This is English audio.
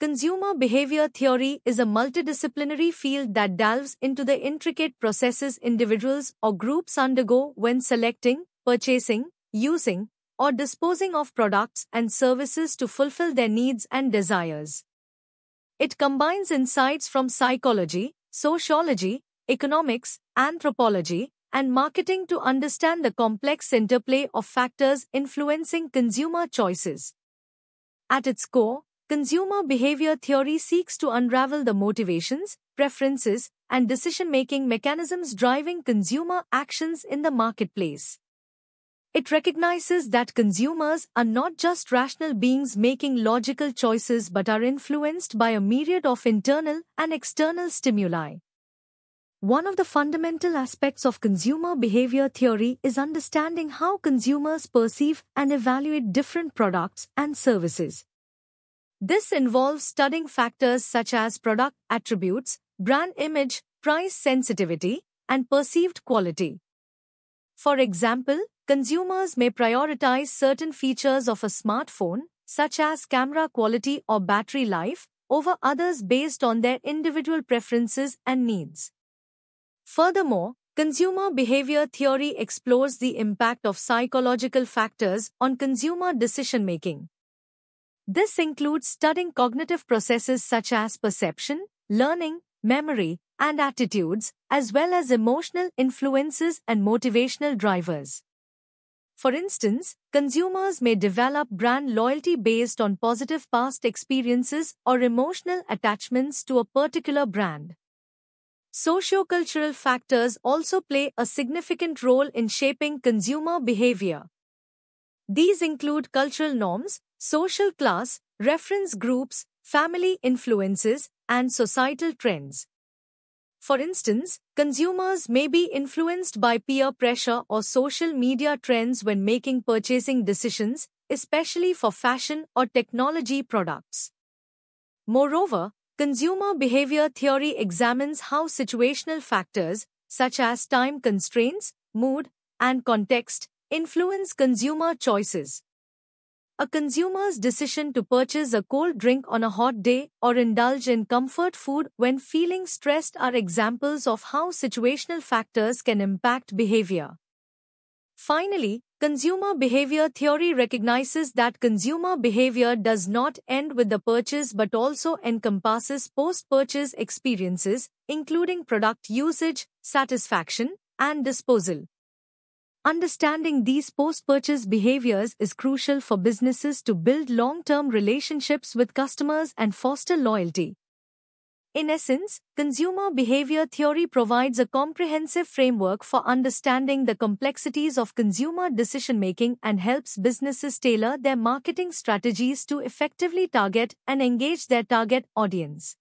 consumer behavior theory is a multidisciplinary field that delves into the intricate processes individuals or groups undergo when selecting, purchasing, using, or disposing of products and services to fulfill their needs and desires. It combines insights from psychology, sociology, economics, anthropology, and marketing to understand the complex interplay of factors influencing consumer choices. At its core, consumer behavior theory seeks to unravel the motivations, preferences, and decision-making mechanisms driving consumer actions in the marketplace. It recognizes that consumers are not just rational beings making logical choices but are influenced by a myriad of internal and external stimuli. One of the fundamental aspects of consumer behavior theory is understanding how consumers perceive and evaluate different products and services. This involves studying factors such as product attributes, brand image, price sensitivity, and perceived quality. For example, consumers may prioritize certain features of a smartphone, such as camera quality or battery life, over others based on their individual preferences and needs. Furthermore, consumer behavior theory explores the impact of psychological factors on consumer decision-making. This includes studying cognitive processes such as perception, learning, memory, and attitudes, as well as emotional influences and motivational drivers. For instance, consumers may develop brand loyalty based on positive past experiences or emotional attachments to a particular brand. Sociocultural factors also play a significant role in shaping consumer behavior. These include cultural norms, social class, reference groups, family influences, and societal trends. For instance, consumers may be influenced by peer pressure or social media trends when making purchasing decisions, especially for fashion or technology products. Moreover, consumer behavior theory examines how situational factors, such as time constraints, mood, and context, influence consumer choices. A consumer's decision to purchase a cold drink on a hot day or indulge in comfort food when feeling stressed are examples of how situational factors can impact behavior. Finally, consumer behavior theory recognizes that consumer behavior does not end with the purchase but also encompasses post-purchase experiences, including product usage, satisfaction, and disposal. Understanding these post-purchase behaviors is crucial for businesses to build long-term relationships with customers and foster loyalty. In essence, consumer behavior theory provides a comprehensive framework for understanding the complexities of consumer decision-making and helps businesses tailor their marketing strategies to effectively target and engage their target audience.